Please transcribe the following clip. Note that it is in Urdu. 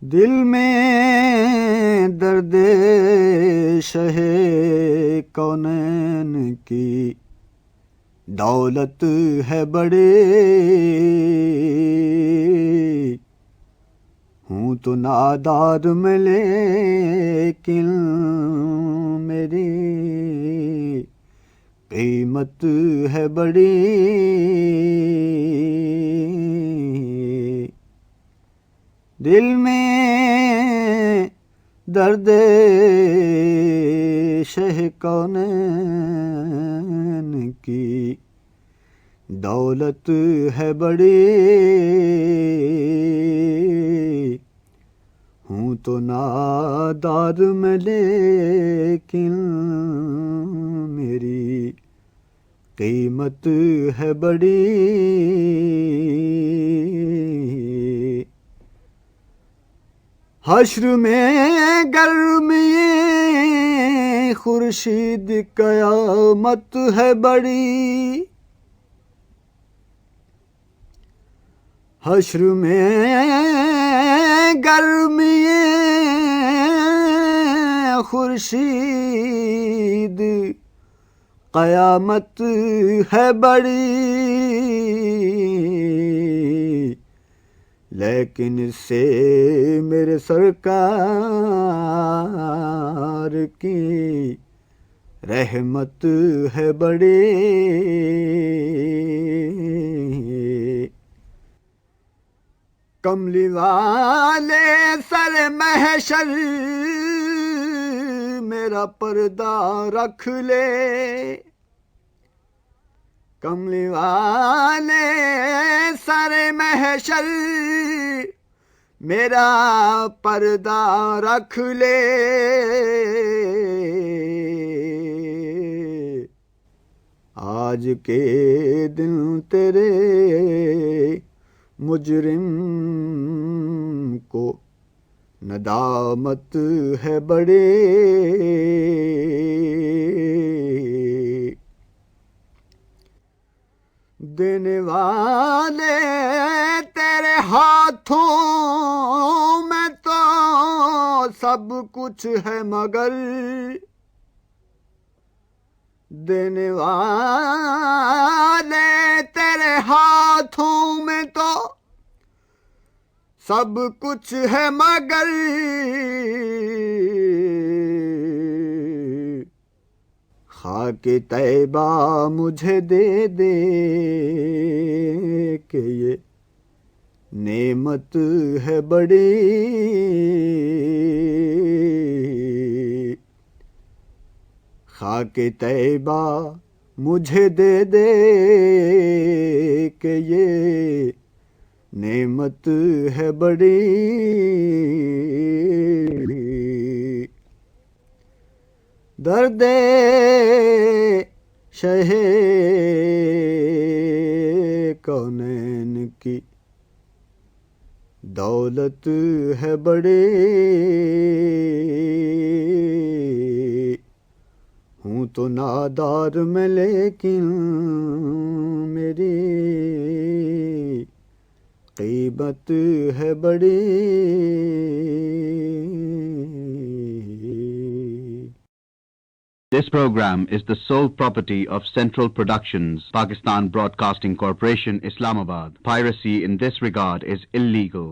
دل میں درد شہ کونین کی دولت ہے بڑے، ہوں تو نادار میں لیکن میری قیمت ہے بڑی۔ دل میں درد شہ کونین کی دولت ہے بڑی، ہوں تو نادار میں لیکن میری قیمت ہے بڑی۔ حشر میں گرمی خورشید قیامت ہے بڑی، حشر میں گرمی خورشید قیامت ہے بڑی، لیکن اس سے میرے سرکار کی رحمت ہے بڑی۔ کملی والے سر محشر میرا پردہ رکھ لے، کملی والے سر محشر میرا پردہ رکھ لے، آج کے دن تیرے مجرم کو ندامت ہے بڑی۔ دینے والے تیرے ہاتھوں میں تو سب کچھ ہے مگر، دینے والے تیرے ہاتھوں میں تو سب کچھ ہے مگر، خاک طیبہ مجھے دے دے کہ یہ نعمت ہے بڑی۔ خاک طیبہ مجھے دے دے کہ یہ نعمت ہے بڑی۔ درد شہ کونین کی دولت ہے بڑی، ہوں تو نادار میں لیکن میری قیمت ہے بڑی۔ This program is the sole property of Central Productions, Pakistan Broadcasting Corporation, Islamabad. Piracy in this regard is illegal.